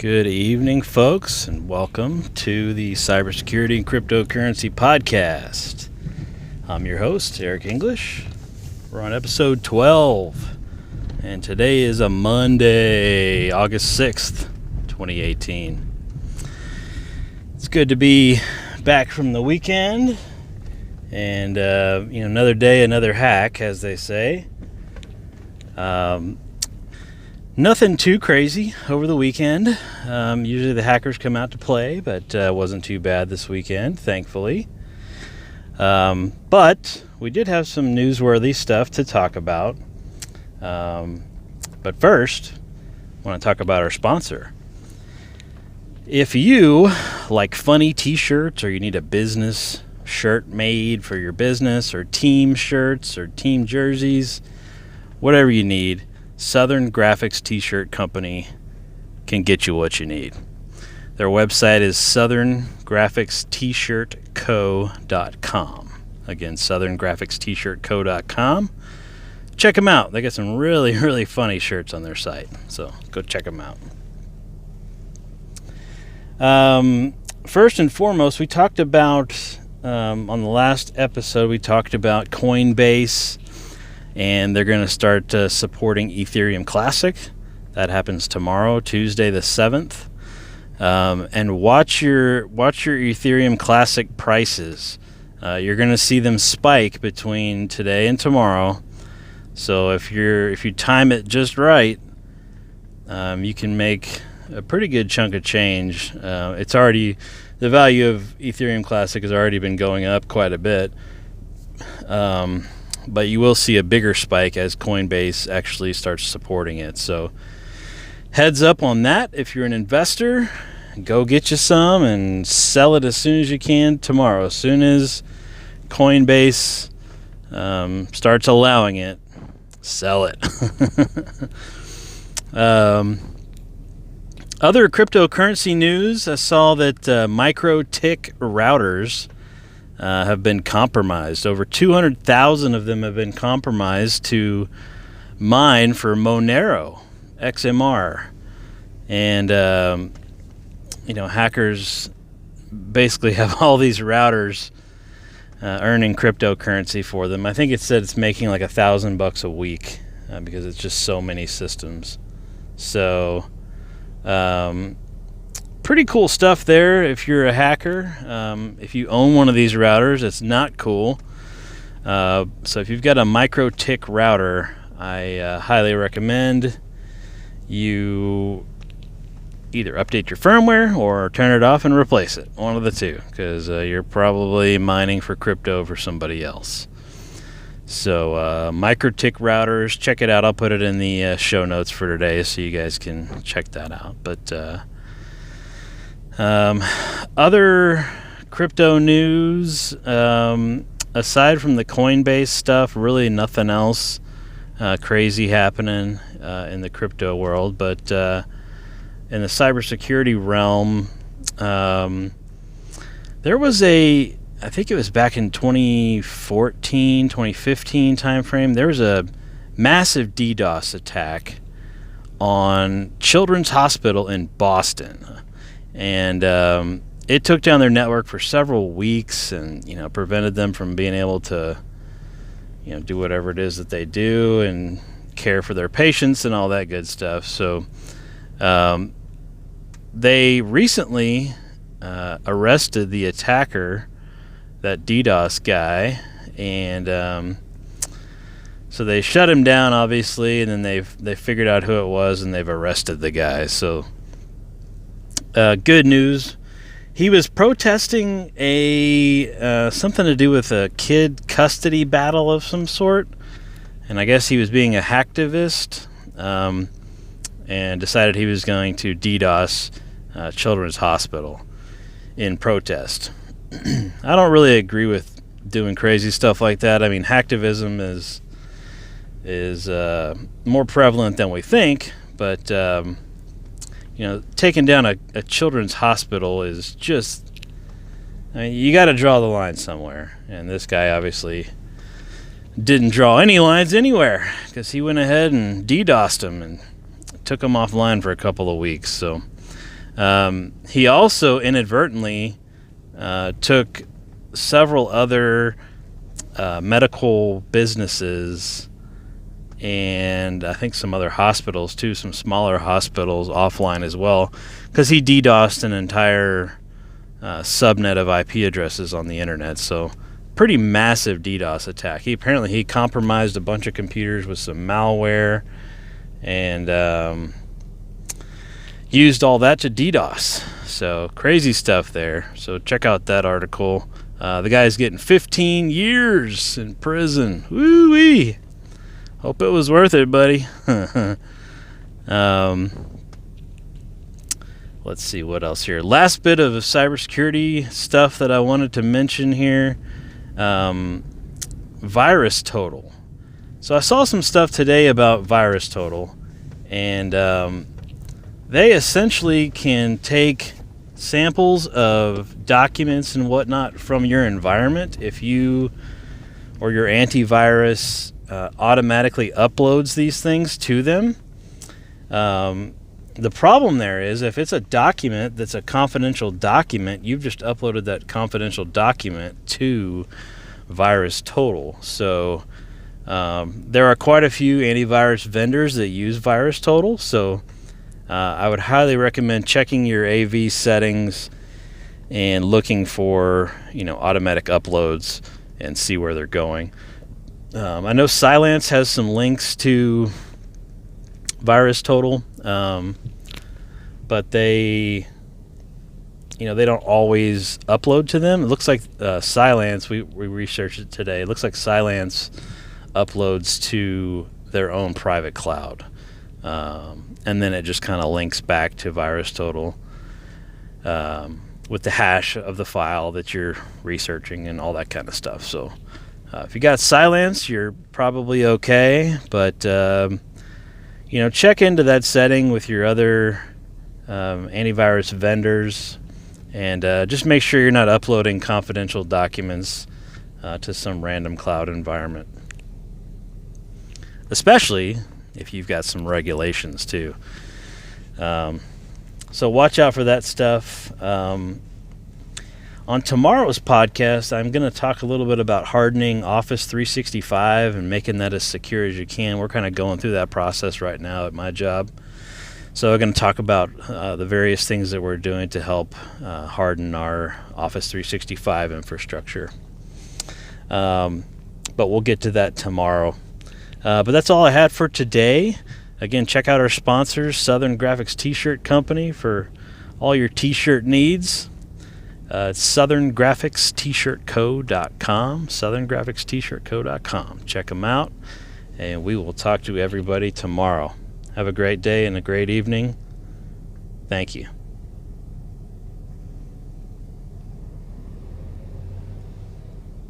Good evening, folks, and welcome to the Cybersecurity and Cryptocurrency Podcast. I'm your host, Eric English. We're on episode 12, and today is a Monday, August 6th, 2018. It's good to be back from the weekend, and another day, another hack, as they say. Nothing too crazy over the weekend. Usually the hackers come out to play, but wasn't too bad this weekend, thankfully. But we did have some newsworthy stuff to talk about. But first, I want to talk about our sponsor. If you like funny t-shirts, or you need a business shirt made for your business, or team shirts, or team jerseys, whatever you need, Southern Graphics T-Shirt Company can get you what you need. Their website is southerngraphicst-shirtco.com. Again, southerngraphicst-shirtco.com. Check them out. They got some really, really funny shirts on their site, so go check them out. First and foremost, we talked about, on the last episode, we talked about Coinbase, and they're going to start supporting Ethereum Classic. That happens tomorrow, Tuesday the 7th. And watch your Ethereum Classic prices. You're going to see them spike between today and tomorrow. So if you time it just right, you can make a pretty good chunk of change. The value of Ethereum Classic has already been going up quite a bit. But you will see a bigger spike as Coinbase actually starts supporting it. So heads up on that. If you're an investor, go get you some and sell it as soon as you can tomorrow. As soon as Coinbase starts allowing it, sell it. Other cryptocurrency news, I saw that Tik Routers have been compromised. Over 200,000 of them have been compromised to mine for Monero, XMR. And, hackers basically have all these routers earning cryptocurrency for them. I think it said it's making like $1,000 a week because it's just so many systems. So, pretty cool stuff there if you're a hacker. If you own one of these routers, it's not cool. So if you've got a Tik router, I highly recommend you either update your firmware or turn it off and replace it. One of the two, because you're probably mining for crypto for somebody else. So Tik routers, check it out. I'll put it in the show notes for today so you guys can check that out. But other crypto news, aside from the Coinbase stuff, really nothing else crazy happening in the crypto world. But in the cybersecurity realm, there was I think it was back in 2014, 2015 timeframe, there was a massive DDoS attack on Children's Hospital in Boston. And it took down their network for several weeks and, prevented them from being able to, do whatever it is that they do and care for their patients and all that good stuff. So they recently arrested the attacker, that DDoS guy, and so they shut him down, obviously, and then they figured out who it was, and they've arrested the guy. So good news. He was protesting something to do with a kid custody battle of some sort, and I guess he was being a hacktivist, and decided he was going to DDoS Children's Hospital in protest. I don't really agree with doing crazy stuff like that. I mean, hacktivism is more prevalent than we think, but taking down a children's hospital is just, you got to draw the line somewhere. And this guy obviously didn't draw any lines anywhere because he went ahead and DDoSed him and took him offline for a couple of weeks. So He also inadvertently took several other medical businesses and I think some other hospitals too, some smaller hospitals offline as well, because he DDoSed an entire subnet of IP addresses on the internet. So pretty massive DDoS attack. He compromised a bunch of computers with some malware and used all that to DDoS. So crazy stuff there. So check out that article. The guy's getting 15 years in prison. Woo-wee. Hope it was worth it, buddy. Let's see what else here. Last bit of cybersecurity stuff that I wanted to mention here. Virus Total. So I saw some stuff today about Virus Total, and they essentially can take samples of documents and whatnot from your environment if you or your antivirus automatically uploads these things to them. The problem there is if it's a document that's a confidential document, you've just uploaded that confidential document to Virus Total. So there are quite a few antivirus vendors that use Virus Total. So I would highly recommend checking your AV settings and looking for automatic uploads and see where they're going. I know Cylance has some links to Virus Total, but they don't always upload to them. It looks like Cylance, we researched it today. It looks like Cylance uploads to their own private cloud, and then it just kind of links back to Virus Total with the hash of the file that you're researching and all that kind of stuff. So if you got Cylance, you're probably okay, but check into that setting with your other antivirus vendors, and just make sure you're not uploading confidential documents to some random cloud environment, especially if you've got some regulations too. So watch out for that stuff. On tomorrow's podcast, I'm going to talk a little bit about hardening Office 365 and making that as secure as you can. We're kind of going through that process right now at my job. So we're going to talk about the various things that we're doing to help harden our Office 365 infrastructure. But we'll get to that tomorrow. But that's all I had for today. Again, check out our sponsors, Southern Graphics T-Shirt Company, for all your T-shirt needs. It's southerngraphicst-shirtco.com, southerngraphicst-shirtco.com. Check them out, and we will talk to everybody tomorrow. Have a great day and a great evening. Thank you.